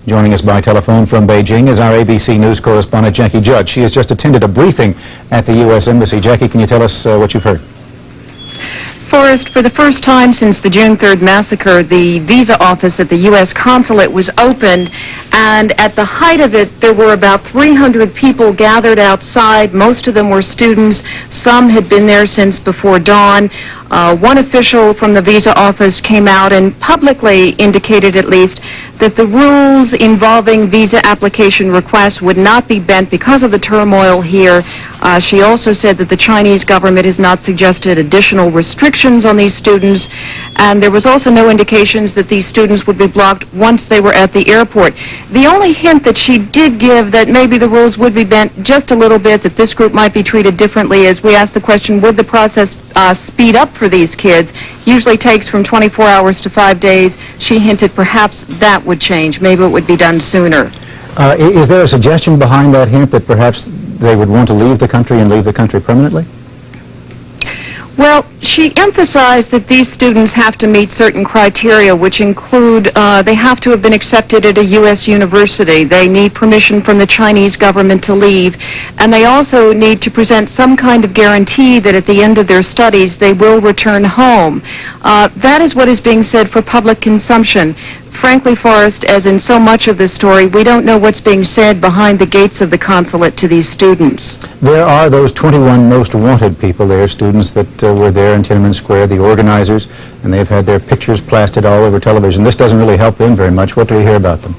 Joining us by telephone from Beijing is our ABC News correspondent, Jackie Judd. She has just attended a briefing at the U.S. Embassy. Jackie, can you tell us what you've heard? Forrest, for the first time since the June 3rd massacre, the visa office at the U.S. consulate was opened, and at the height of it, there were about 300 people gathered outside. Most of them were students. Some had been there since before dawn. One official from the visa office came out and publicly indicated, at least, that the rules involving visa application requests would not be bent because of the turmoil here. She also said that the Chinese government has not suggested additional restrictions on these students, and there was also no indications that these students would be blocked once they were at the airport. The only hint that she did give that maybe the rules would be bent just a little bit, that this group might be treated differently, is we asked the question, would the process speed up for these kids? Usually takes from 24 hours to 5 days. She hinted perhaps that would change. Maybe it would be done sooner. Is there a suggestion behind that hint that perhaps they would want to leave the country and leave the country permanently? Well, she emphasized that these students have to meet certain criteria, which include they have to have been accepted at a U.S. university. They need permission from the Chinese government to leave. And they also need to present some kind of guarantee that at the end of their studies they will return home. That is what is being said for public consumption. Frankly, Forrest, as in so much of this story, we don't know what's being said behind the gates of the consulate to these students. There are those 21 most wanted people there, students that were there in Tiananmen Square, the organizers, and they've had their pictures plastered all over television. This doesn't really help them very much. What do we hear about them?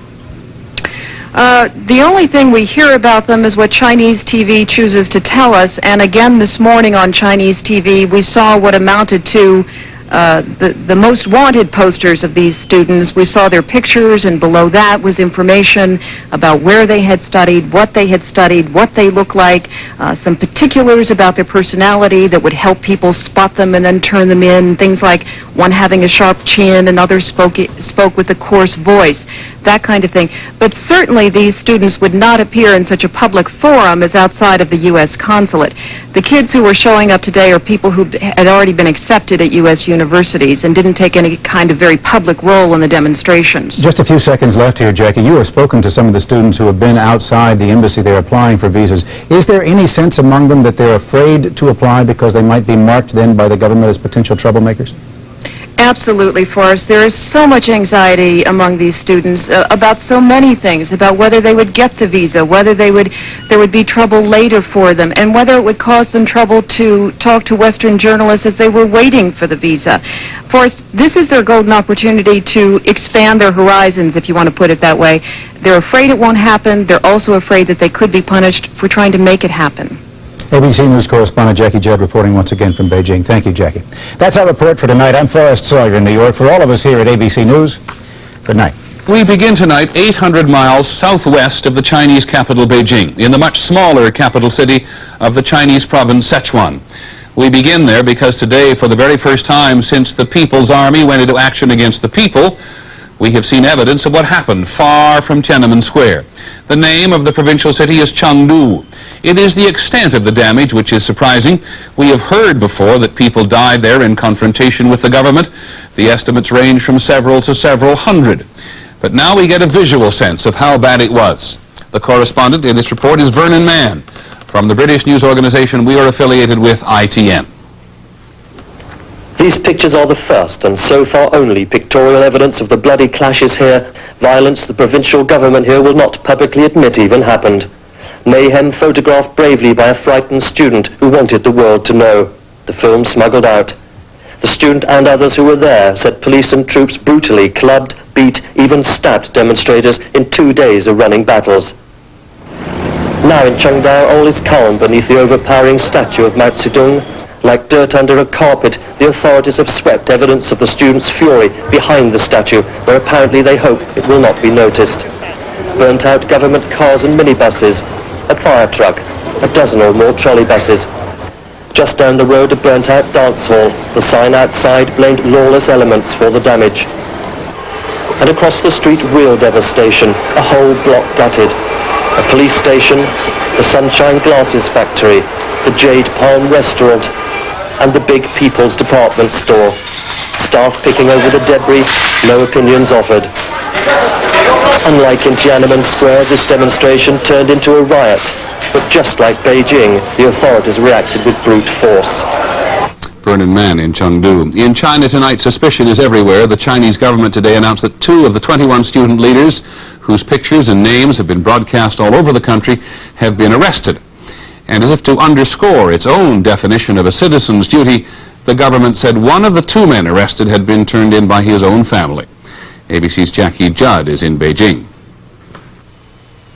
The only thing we hear about them is what Chinese TV chooses to tell us, and again this morning on Chinese TV we saw what amounted to the most wanted posters of these students. We saw their pictures, and below that was information about where they had studied, what they look like, some particulars about their personality that would help people spot them and then turn them in, things like one having a sharp chin, another spoke with a coarse voice, that kind of thing. But certainly these students would not appear in such a public forum as outside of the U.S. consulate. The kids who were showing up today are people who had already been accepted at U.S. universities and didn't take any kind of very public role in the demonstrations. Just a few seconds left here, Jackie. You have spoken to some of the students who have been outside the embassy. They're applying for visas. Is there any sense among them that they're afraid to apply because they might be marked then by the government as potential troublemakers? Absolutely, Forrest. There is so much anxiety among these students about so many things, about whether they would get the visa, whether there would be trouble later for them, and whether it would cause them trouble to talk to Western journalists as they were waiting for the visa. Forrest, this is their golden opportunity to expand their horizons, if you want to put it that way. They're afraid it won't happen. They're also afraid that they could be punished for trying to make it happen. ABC News correspondent Jackie Judd reporting once again from Beijing. Thank you, Jackie. That's our report for tonight. I'm Forrest Sawyer in New York. For all of us here at ABC News, good night. We begin tonight 800 miles southwest of the Chinese capital, Beijing, in the much smaller capital city of the Chinese province, Sichuan. We begin there because today, for the very first time since the People's Army went into action against the people, we have seen evidence of what happened far from Tiananmen Square. The name of the provincial city is Chengdu. It is the extent of the damage which is surprising. We have heard before that people died there in confrontation with the government. The estimates range from several to several hundred. But now we get a visual sense of how bad it was. The correspondent in this report is Vernon Mann. From the British news organization we are affiliated with, ITN. These pictures are the first and so far only pictorial evidence of the bloody clashes here, violence the provincial government here will not publicly admit even happened. Mayhem photographed bravely by a frightened student who wanted the world to know. The film smuggled out. The student and others who were there said police and troops brutally clubbed, beat, even stabbed demonstrators in 2 days of running battles. Now in Chengdu all is calm beneath the overpowering statue of Mao Zedong. Like dirt under a carpet, the authorities have swept evidence of the students' fury behind the statue, where apparently they hope it will not be noticed. Burnt-out government cars and minibuses, a fire truck, a dozen or more trolley buses. Just down the road, a burnt-out dance hall. The sign outside blamed lawless elements for the damage. And across the street, real devastation, a whole block gutted. A police station, the Sunshine Glasses factory, the Jade Palm restaurant, and the big People's Department store. Staff picking over the debris, no opinions offered. Unlike in Tiananmen Square, this demonstration turned into a riot. But just like Beijing, the authorities reacted with brute force. Burning Man in Chengdu. In China tonight, suspicion is everywhere. The Chinese government today announced that 2 of the 21 student leaders, whose pictures and names have been broadcast all over the country, have been arrested. And as if to underscore its own definition of a citizen's duty, the government said one of the 2 men arrested had been turned in by his own family. ABC's Jackie Judd is in Beijing.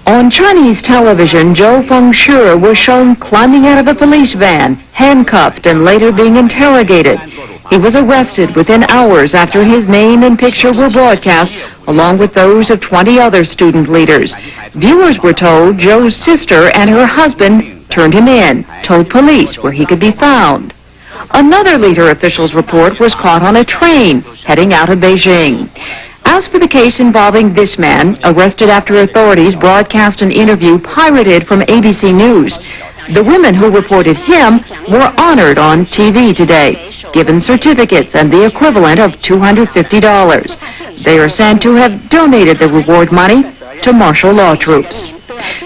On Chinese television, Zhou Fengshe was shown climbing out of a police van, handcuffed and later being interrogated. He was arrested within hours after his name and picture were broadcast, along with those of 20 other student leaders. Viewers were told Zhou's sister and her husband turned him in, told police where he could be found. Another leader official's report was caught on a train heading out of Beijing. As for the case involving this man, arrested after authorities broadcast an interview pirated from ABC News, the women who reported him were honored on TV today, given certificates and the equivalent of $250. They are said to have donated the reward money to martial law troops.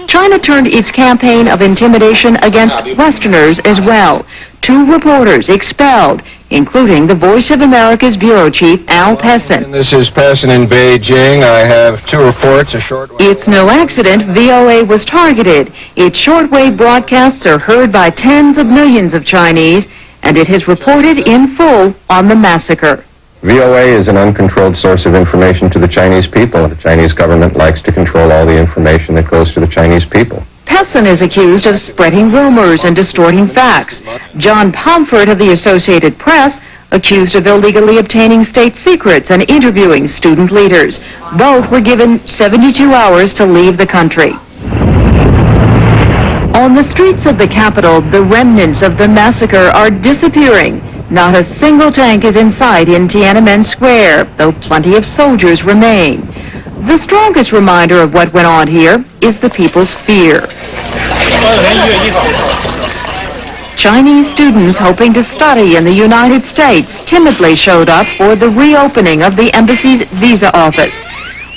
China turned its campaign of intimidation against Westerners as well. 2 reporters expelled, including the Voice of America's bureau chief, Al Pessin. This is Pessin in Beijing. I have 2 reports, a short one. It's no accident VOA was targeted. Its shortwave broadcasts are heard by tens of millions of Chinese, and it has reported in full on the massacre. VOA is an uncontrolled source of information to the Chinese people. The Chinese government likes to control all the information that goes to the Chinese people. Pessin is accused of spreading rumors and distorting facts. John Pomfret of the Associated Press accused of illegally obtaining state secrets and interviewing student leaders. Both were given 72 hours to leave the country. On the streets of the capital, the remnants of the massacre are disappearing. Not a single tank is in sight in Tiananmen Square, though plenty of soldiers remain. The strongest reminder of what went on here is the people's fear. Chinese students hoping to study in the United States timidly showed up for the reopening of the embassy's visa office.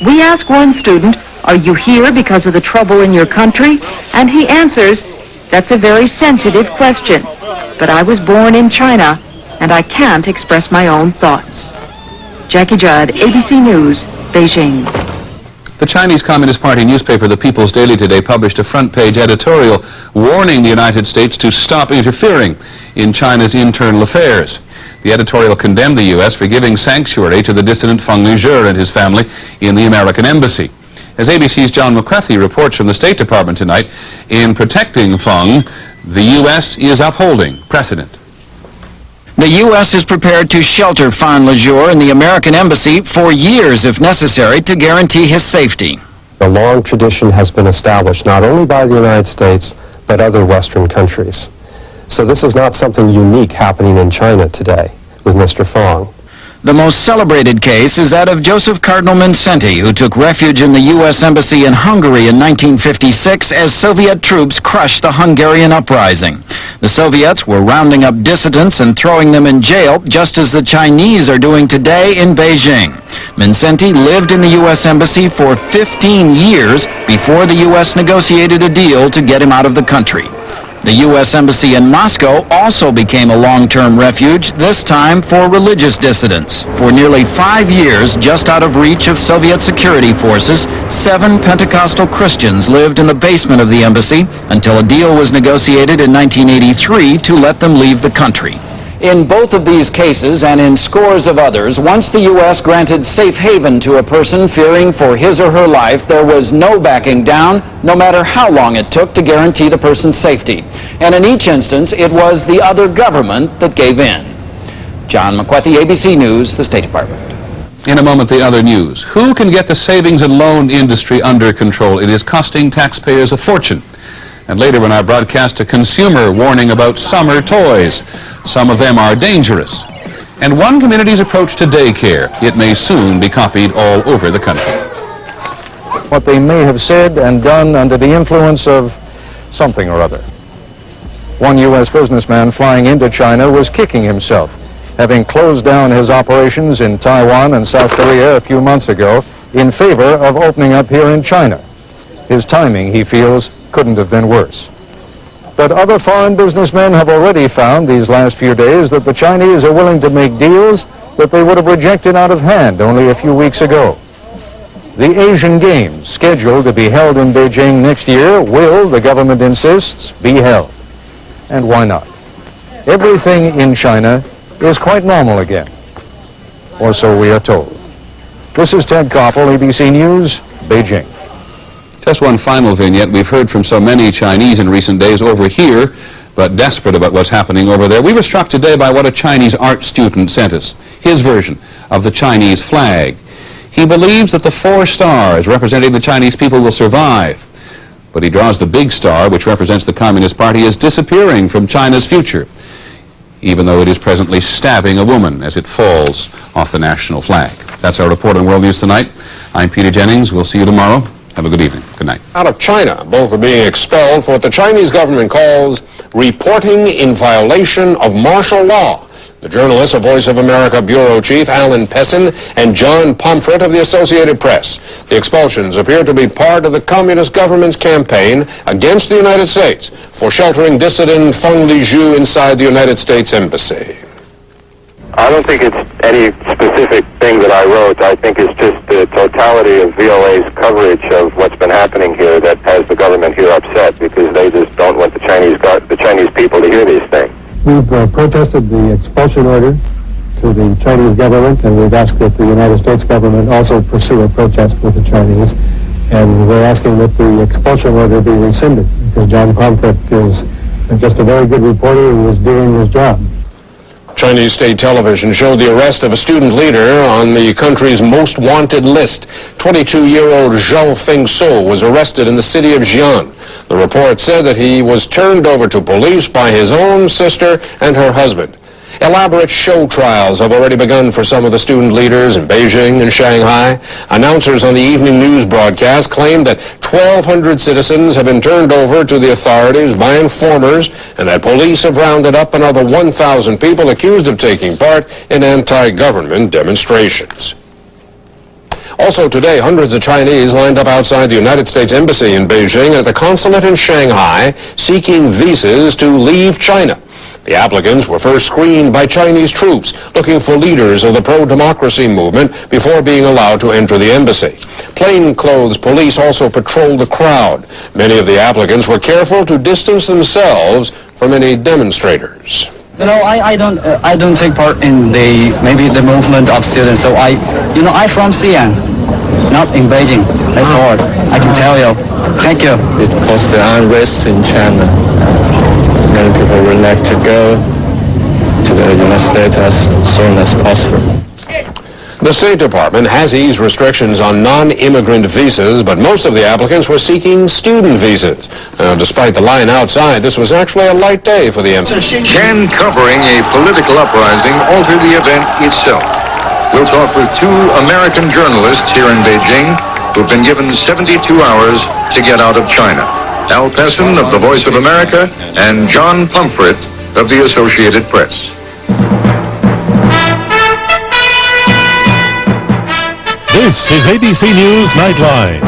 We ask one student, "Are you here because of the trouble in your country?" And he answers, "That's a very sensitive question, but I was born in China and I can't express my own thoughts." Jackie Judd, ABC News, Beijing. The Chinese Communist Party newspaper, The People's Daily, today published a front-page editorial warning the United States to stop interfering in China's internal affairs. The editorial condemned the U.S. for giving sanctuary to the dissident Feng Yuzhe and his family in the American embassy. As ABC's John McCarthy reports from the State Department tonight, in protecting Feng, the U.S. is upholding precedent. The U.S. is prepared to shelter Feng Yuzhe in the American embassy for years if necessary to guarantee his safety. A long tradition has been established not only by the United States, but other Western countries. So this is not something unique happening in China today with Mr. Feng. The most celebrated case is that of Joseph Cardinal Mincenti, who took refuge in the U.S. Embassy in Hungary in 1956 as Soviet troops crushed the Hungarian uprising. The Soviets were rounding up dissidents and throwing them in jail, just as the Chinese are doing today in Beijing. Mincenti lived in the U.S. Embassy for 15 years before the U.S. negotiated a deal to get him out of the country. The U.S. Embassy in Moscow also became a long-term refuge, this time for religious dissidents. For nearly 5 years, just out of reach of Soviet security forces, 7 Pentecostal Christians lived in the basement of the embassy until a deal was negotiated in 1983 to let them leave the country. In both of these cases and in scores of others, once the U.S. granted safe haven to a person fearing for his or her life, there was no backing down, no matter how long it took to guarantee the person's safety. And in each instance, it was the other government that gave in. John McCarthy, ABC News, the State Department. In a moment, the other news. Who can get the savings and loan industry under control? It is costing taxpayers a fortune. And later when I broadcast a consumer warning about summer toys. Some of them are dangerous. And one community's approach to daycare. It may soon be copied all over the country. What they may have said and done under the influence of something or other. One U.S. businessman flying into China was kicking himself. Having closed down his operations in Taiwan and South Korea a few months ago, in favor of opening up here in China. His timing, he feels, couldn't have been worse. But other foreign businessmen have already found these last few days that the Chinese are willing to make deals that they would have rejected out of hand only a few weeks ago. The Asian Games, scheduled to be held in Beijing next year, will, the government insists, be held. And why not? Everything in China is quite normal again. Or so we are told. This is Ted Koppel, ABC News, Beijing. Just one final vignette. We've heard from so many Chinese in recent days over here, but desperate about what's happening over there. We were struck today by what a Chinese art student sent us, his version of the Chinese flag. He believes that the 4 stars representing the Chinese people will survive, but he draws the big star, which represents the Communist Party, as disappearing from China's future, even though it is presently stabbing a woman as it falls off the national flag. That's our report on World News Tonight. I'm Peter Jennings. We'll see you tomorrow. Have a good evening. Good night. Out of China, both are being expelled for what the Chinese government calls reporting in violation of martial law. The journalists of Voice of America Bureau Chief Alan Pessin and John Pomfret of the Associated Press. The expulsions appear to be part of the Communist government's campaign against the United States for sheltering dissident Feng Lizhu inside the United States Embassy. I don't think it's any specific thing that I wrote. I think it's just the totality of VOA's coverage of what's been happening here that has the government here upset, because they just don't want the Chinese people to hear these things. We've protested the expulsion order to the Chinese government, and we've asked that the United States government also pursue a protest with the Chinese. And we're asking that the expulsion order be rescinded, because John Pomfret is just a very good reporter who is doing his job. Chinese state television showed the arrest of a student leader on the country's most wanted list. 22-year-old Zhao Fengso was arrested in the city of Xi'an. The report said that he was turned over to police by his own sister and her husband. Elaborate show trials have already begun for some of the student leaders in Beijing and Shanghai. Announcers on the evening news broadcast claimed that 1,200 citizens have been turned over to the authorities by informers, and that police have rounded up another 1,000 people accused of taking part in anti-government demonstrations. Also today, hundreds of Chinese lined up outside the United States Embassy in Beijing and at the consulate in Shanghai, seeking visas to leave China. The applicants were first screened by Chinese troops looking for leaders of the pro-democracy movement before being allowed to enter the embassy. Plainclothes police also patrolled the crowd. Many of the applicants were careful to distance themselves from any demonstrators. You know, I don't take part in the movement of students. So I'm from Xi'an, not in Beijing. That's hard. I can tell you. Thank you. It caused the unrest in China. Many people would like to go to the United States as soon as possible. The State Department has eased restrictions on non-immigrant visas, but most of the applicants were seeking student visas. Despite the line outside, this was actually a light day for the embassy. Can covering a political uprising alter the event itself? We'll talk with 2 American journalists here in Beijing who've been given 72 hours to get out of China. Al Pessin of the Voice of America and John Pomfret of the Associated Press. This is ABC News Nightline.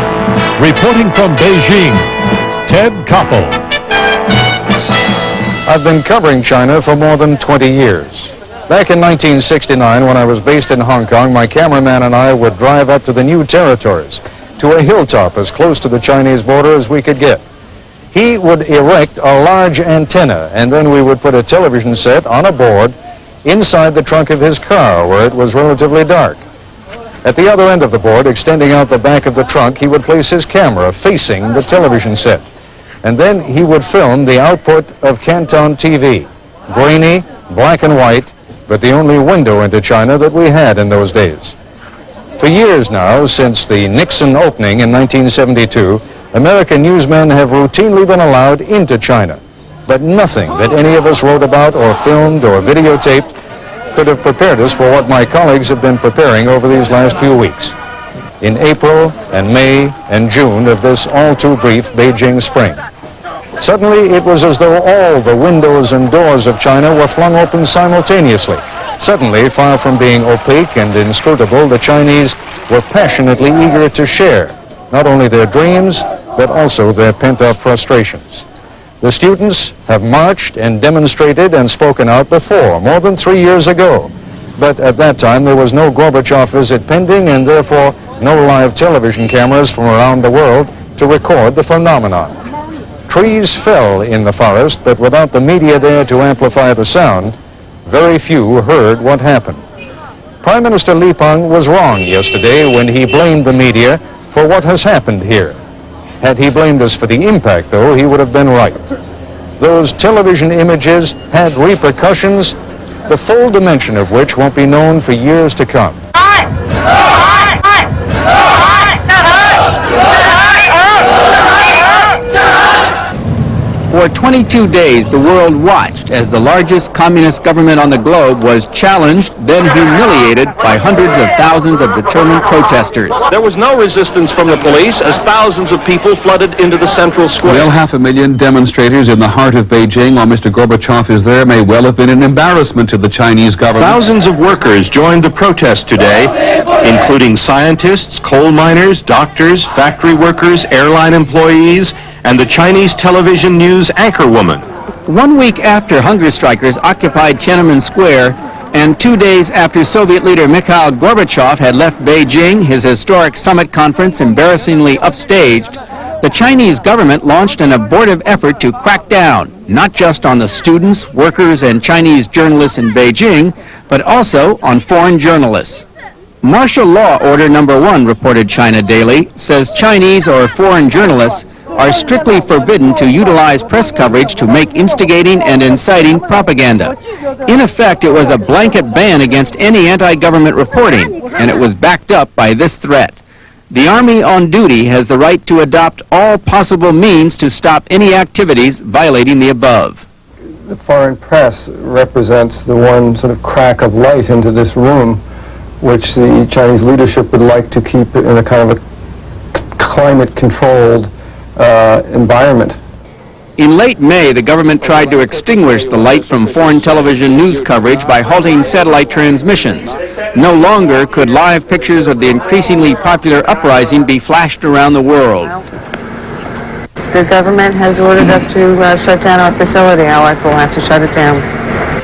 Reporting from Beijing, Ted Koppel. I've been covering China for more than 20 years. Back in 1969, when I was based in Hong Kong, my cameraman and I would drive up to the new territories, to a hilltop as close to the Chinese border as we could get. He would erect a large antenna, and then we would put a television set on a board inside the trunk of his car, where it was relatively dark. At the other end of the board, extending out the back of the trunk, he would place his camera facing the television set. And then he would film the output of Canton TV, grainy, black and white, but the only window into China that we had in those days. For years now, since the Nixon opening in 1972, American newsmen have routinely been allowed into China. But nothing that any of us wrote about or filmed or videotaped could have prepared us for what my colleagues have been preparing over these last few weeks. In April and May and June of this all-too-brief Beijing spring. Suddenly, it was as though all the windows and doors of China were flung open simultaneously, Suddenly, far from being opaque and inscrutable, the Chinese were passionately eager to share not only their dreams, but also their pent-up frustrations. The students have marched and demonstrated and spoken out before, more than 3 years ago. But at that time, there was no Gorbachev visit pending, and therefore no live television cameras from around the world to record the phenomenon. Trees fell in the forest, but without the media there to amplify the sound, very few heard what happened. Prime Minister Li Peng was wrong yesterday when he blamed the media for what has happened here. Had he blamed us for the impact, though, he would have been right. Those television images had repercussions, the full dimension of which won't be known for years to come. For 22 days, the world watched as the largest communist government on the globe was challenged, then humiliated by hundreds of thousands of determined protesters. There was no resistance from the police as thousands of people flooded into the central square. Well, 500,000 demonstrators in the heart of Beijing while Mr. Gorbachev is there may well have been an embarrassment to the Chinese government. Thousands of workers joined the protest today, including scientists, coal miners, doctors, factory workers, airline employees, and the Chinese television news anchorwoman. 1 week after hunger strikers occupied Tiananmen Square, and 2 days after Soviet leader Mikhail Gorbachev had left Beijing, his historic summit conference embarrassingly upstaged, the Chinese government launched an abortive effort to crack down, not just on the students, workers, and Chinese journalists in Beijing, but also on foreign journalists. Martial Law Order Number 1, reported China Daily, says Chinese or foreign journalists are strictly forbidden to utilize press coverage to make instigating and inciting propaganda. In effect, it was a blanket ban against any anti-government reporting, and it was backed up by this threat. The Army on duty has the right to adopt all possible means to stop any activities violating the above. The foreign press represents the one sort of crack of light into this room, which the Chinese leadership would like to keep in a kind of a climate-controlled environment. In late May, the government tried to extinguish the light from foreign television news coverage by halting satellite transmissions. No longer could live pictures of the increasingly popular uprising be flashed around the world. The government has ordered us to shut down our facility. Our wife will have to shut it down.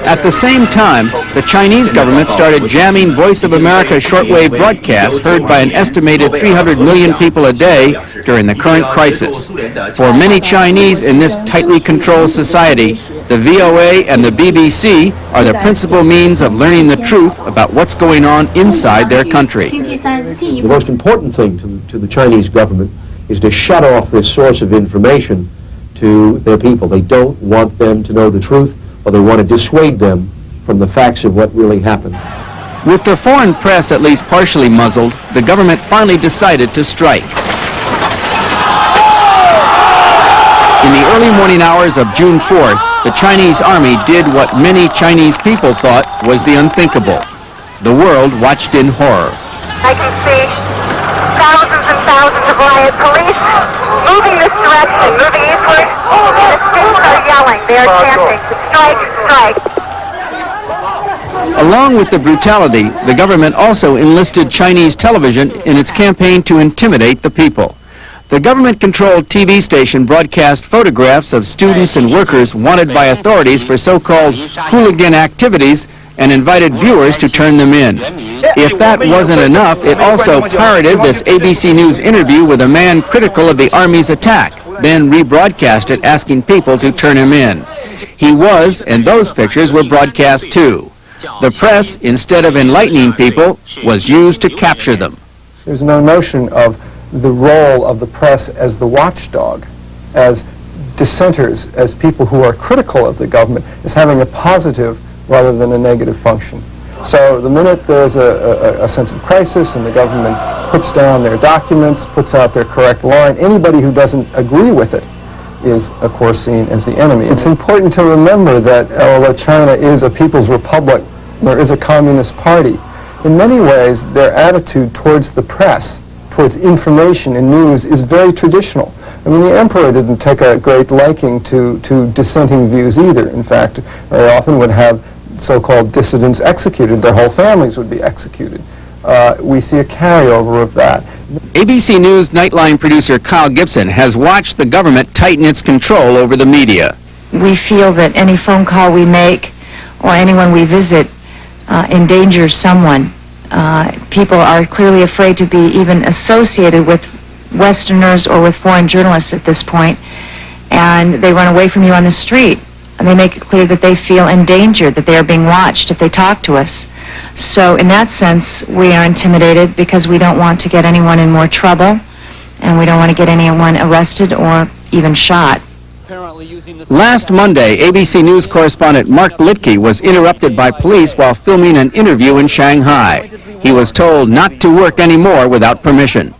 At the same time, the Chinese government started jamming Voice of America shortwave broadcasts heard by an estimated 300 million people a day during the current crisis. For many Chinese in this tightly controlled society, the VOA and the BBC are the principal means of learning the truth about what's going on inside their country. The most important thing to the Chinese government is to shut off this source of information to their people. They don't want them to know the truth, or they want to dissuade them from the facts of what really happened. With the foreign press at least partially muzzled, the government finally decided to strike. In the early morning hours of June 4th, the Chinese army did what many Chinese people thought was the unthinkable. The world watched in horror. I can see thousands and thousands of riot police moving this direction, moving eastward. The students are yelling, they are chanting, strike, strike. Along with the brutality, the government also enlisted Chinese television in its campaign to intimidate the people. The government-controlled TV station broadcast photographs of students and workers wanted by authorities for so-called hooligan activities and invited viewers to turn them in. If that wasn't enough, it also pirated this ABC News interview with a man critical of the Army's attack, then rebroadcast it asking people to turn him in. He was, and those pictures were broadcast too. The press, instead of enlightening people, was used to capture them. There's no notion of the role of the press as the watchdog, as dissenters, as people who are critical of the government, as having a positive rather than a negative function. So the minute there's a sense of crisis and the government puts down their documents, puts out their correct line, anybody who doesn't agree with it is, of course, seen as the enemy. It's important to remember that although China is a people's republic, there is a communist party. In many ways, their attitude towards the press, towards information and news, is very traditional. I mean, the emperor didn't take a great liking to dissenting views either. In fact, very often would have so-called dissidents executed. Their whole families would be executed. We see a carryover of that. ABC News Nightline producer Kyle Gibson has watched the government tighten its control over the media. We feel that any phone call we make or anyone we visit endangers someone. People are clearly afraid to be even associated with Westerners or with foreign journalists at this point, and they run away from you on the street. And they make it clear that they feel endangered, that they are being watched if they talk to us. So in that sense, we are intimidated because we don't want to get anyone in more trouble, and we don't want to get anyone arrested or even shot. Last Monday, ABC News correspondent Mark Litke was interrupted by police while filming an interview in Shanghai. He was told not to work anymore without permission.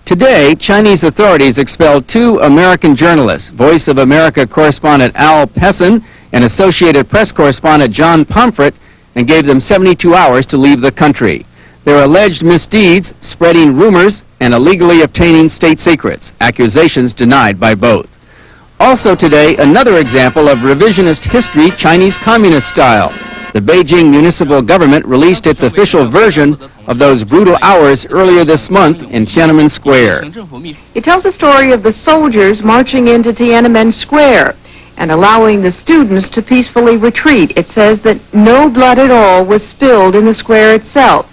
Today, Chinese authorities expelled 2 American journalists, Voice of America correspondent Al Pessin and Associated Press correspondent John Pomfret, and gave them 72 hours to leave the country. Their alleged misdeeds, spreading rumors, and illegally obtaining state secrets, accusations denied by both. Also today, another example of revisionist history, Chinese communist style. The Beijing municipal government released its official version of those brutal hours earlier this month in Tiananmen Square. It tells the story of the soldiers marching into Tiananmen Square and allowing the students to peacefully retreat. It says that no blood at all was spilled in the square itself.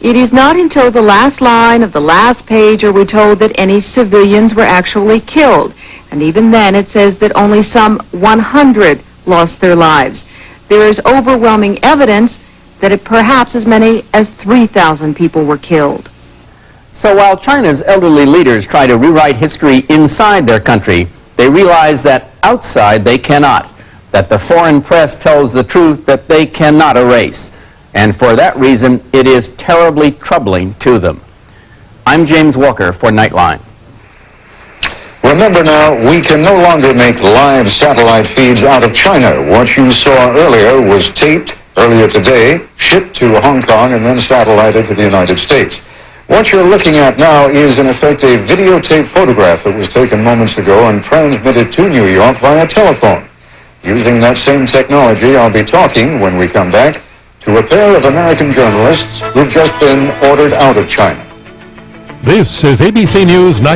It is not until the last line of the last page are we told that any civilians were actually killed. And even then it says that only some 100 lost their lives. There is overwhelming evidence that perhaps as many as 3,000 people were killed. So while China's elderly leaders try to rewrite history inside their country, they realize that outside they cannot, that the foreign press tells the truth that they cannot erase. And for that reason, it is terribly troubling to them. I'm James Walker for Nightline. Remember now, we can no longer make live satellite feeds out of China. What you saw earlier was taped earlier today, shipped to Hong Kong, and then satellited to the United States. What you're looking at now is, in effect, a videotape photograph that was taken moments ago and transmitted to New York via telephone. Using that same technology, I'll be talking, when we come back, to a pair of American journalists who've just been ordered out of China. This is ABC News Night.